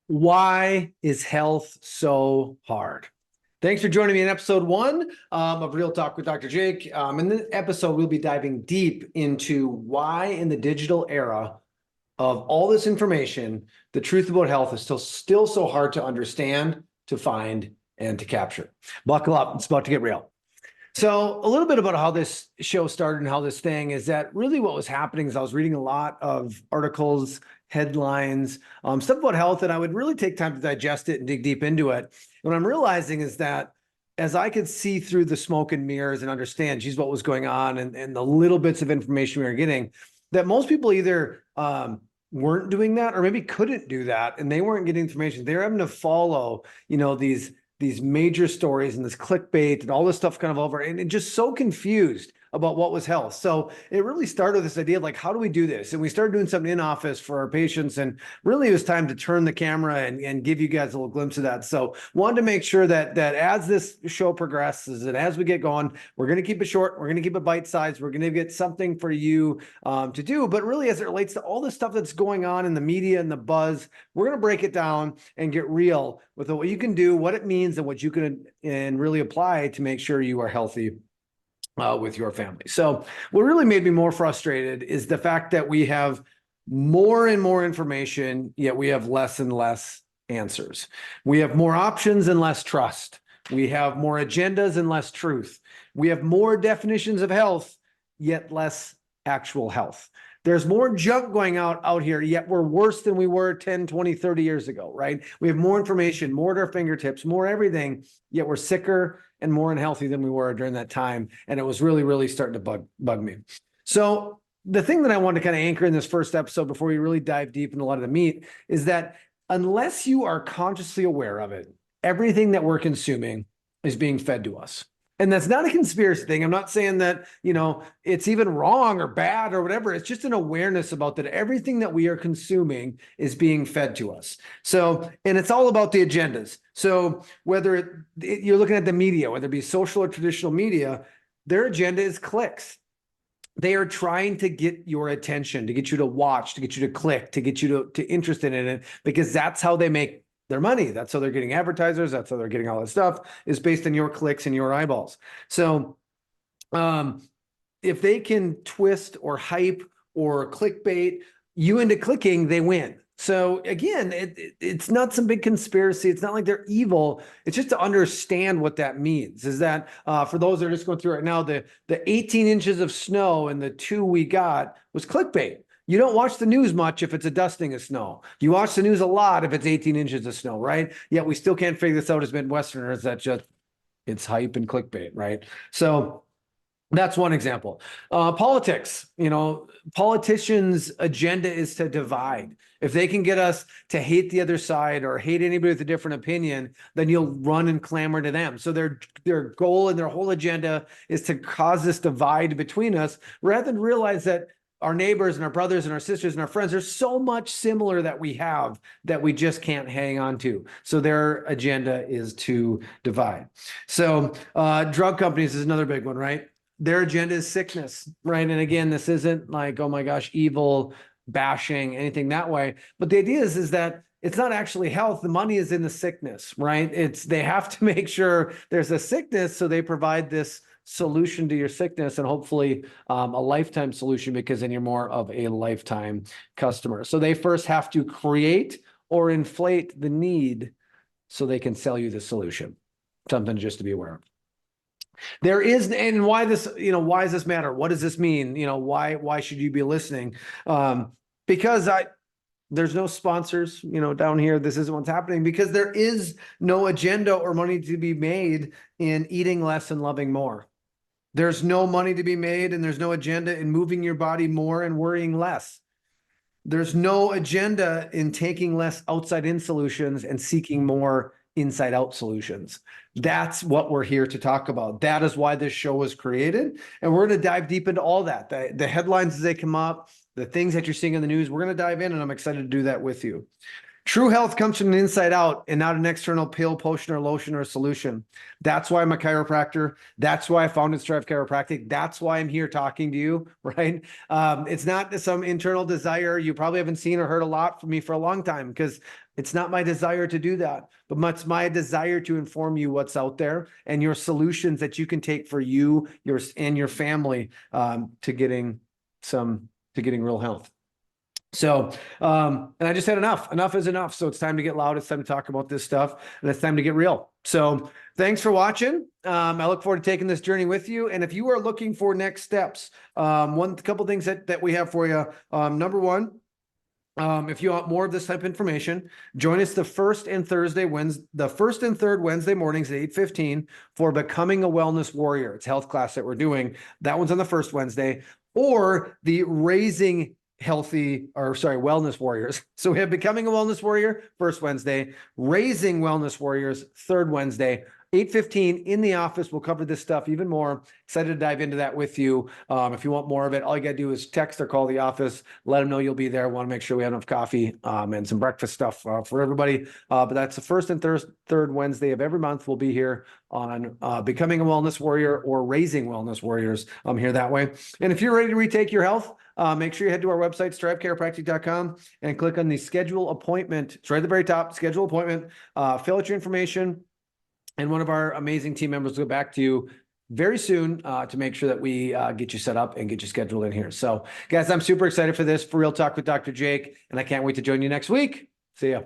Why is health so hard? Thanks for joining me in episode one of Real Talk with Dr. Jake. In this episode, we'll be diving deep into why in the digital era of all this information, the truth about health is still so hard to understand, to find, and to capture. Buckle up, it's about to get real. So a little bit about how this show started and how this thing is that really what was happening is I was reading a lot of articles, headlines, stuff about health, and I would really take time to digest it and dig deep into it. And what I'm realizing is that as I could see through the smoke and mirrors and understand, geez, what was going on and the little bits of information we were getting, that most people either weren't doing that or maybe couldn't do that, and they weren't getting information. They were having to follow, these major stories and this clickbait and all this stuff kind of over and just so confused about what was health. So it really started with this idea of like, how do we do this? And we started doing something in office for our patients. And really it was time to turn the camera and give you guys a little glimpse of that. So wanted to make sure that as this show progresses and as we get going, we're going to keep it short. We're going to keep it bite-sized. We're going to get something for you to do. But really, as it relates to all the stuff that's going on in the media and the buzz, we're going to break it down and get real with what you can do, what it means, and what you can and really apply to make sure you are healthy with your family. So what really made me more frustrated is the fact that we have more and more information, yet we have less and less answers. We have more options and less trust. We have more agendas and less truth. We have more definitions of health, yet less actual health. There's more junk going out here, yet we're worse than we were 10, 20, 30 years ago, right? We have more information, more at our fingertips, more everything, yet we're sicker and more unhealthy than we were during that time. And it was really, really starting to bug me. So the thing that I want to kind of anchor in this first episode before we really dive deep into a lot of the meat is that unless you are consciously aware of it, everything that we're consuming is being fed to us. And that's not a conspiracy thing. I'm not saying that, it's even wrong or bad or whatever. It's just an awareness about that everything that we are consuming is being fed to us. So, and it's all about the agendas. So whether you're looking at the media, whether it be social or traditional media, their agenda is clicks. They are trying to get your attention, to get you to watch, to get you to click, to get you to interested in it, because that's how they make their money. That's how they're getting advertisers. That's how they're getting all that stuff, is based on your clicks and your eyeballs. So if they can twist or hype or clickbait you into clicking, they win. So again, it's not some big conspiracy. It's not like they're evil. It's just to understand what that means is that for those that are just going through right now, the 18 inches of snow and the 2 we got was clickbait. You don't watch the news much if it's a dusting of snow. You watch the news a lot if it's 18 inches of snow, right? Yet we still can't figure this out as Midwesterners. That just, it's hype and clickbait, right? So that's one example. Politics, politicians' agenda is to divide. If they can get us to hate the other side or hate anybody with a different opinion, then you'll run and clamor to them. So their goal and their whole agenda is to cause this divide between us rather than realize that our neighbors and our brothers and our sisters and our friends are so much similar that we just can't hang on to. So their agenda is to divide. So drug companies is another big one, right? Their agenda is sickness, right? And again, this isn't like, oh my gosh, evil bashing, anything that way. But the idea is that it's not actually health. The money is in the sickness, right? They have to make sure there's a sickness. So they provide this solution to your sickness and hopefully a lifetime solution, because then you're more of a lifetime customer. So they first have to create or inflate the need so they can sell you the solution. Something just to be aware of. There is, and why this, why does this matter? What does this mean? Why should you be listening? Because there's no sponsors, down here. This isn't what's happening because there is no agenda or money to be made in eating less and loving more. There's no money to be made and there's no agenda in moving your body more and worrying less. There's no agenda in taking less outside-in solutions and seeking more inside-out solutions. That's what we're here to talk about. That is why this show was created. And we're going to dive deep into all that. The headlines as they come up, the things that you're seeing in the news, we're going to dive in, and I'm excited to do that with you. True health comes from the inside out and not an external pill, potion, or lotion or solution. That's why I'm a chiropractor. That's why I founded Strive Chiropractic. That's why I'm here talking to you, right? It's not some internal desire. You probably haven't seen or heard a lot from me for a long time because it's not my desire to do that, but it's my desire to inform you what's out there and your solutions that you can take for you, yours, and your family to getting real health. So, and I just had enough. Enough is enough. So it's time to get loud. It's time to talk about this stuff, and it's time to get real. So thanks for watching. I look forward to taking this journey with you. And if you are looking for next steps, couple things that we have for you. Number one, if you want more of this type of information, join us the first and third Wednesday mornings at 8:15 for Becoming a Wellness Warrior. It's a health class that we're doing. That one's on the first Wednesday, or the Wellness Warriors. So we have Becoming a Wellness Warrior first Wednesday, Raising Wellness Warriors third Wednesday, 8:15 in the office. We'll cover this stuff even more. Excited to dive into that with you. If you want more of it, all you got to do is text or call the office. Let them know you'll be there. Want to make sure we have enough coffee and some breakfast stuff for everybody. But that's the first and third Wednesday of every month. We'll be here on Becoming a Wellness Warrior or Raising Wellness Warriors. I'm here that way. And if you're ready to retake your health, make sure you head to our website, strivechiropractic.com, and click on the schedule appointment. It's right at the very top, schedule appointment, fill out your information, and one of our amazing team members will get back to you very soon to make sure that we get you set up and get you scheduled in here. So guys, I'm super excited for this, For Real Talk with Dr. Jake, and I can't wait to join you next week. See ya.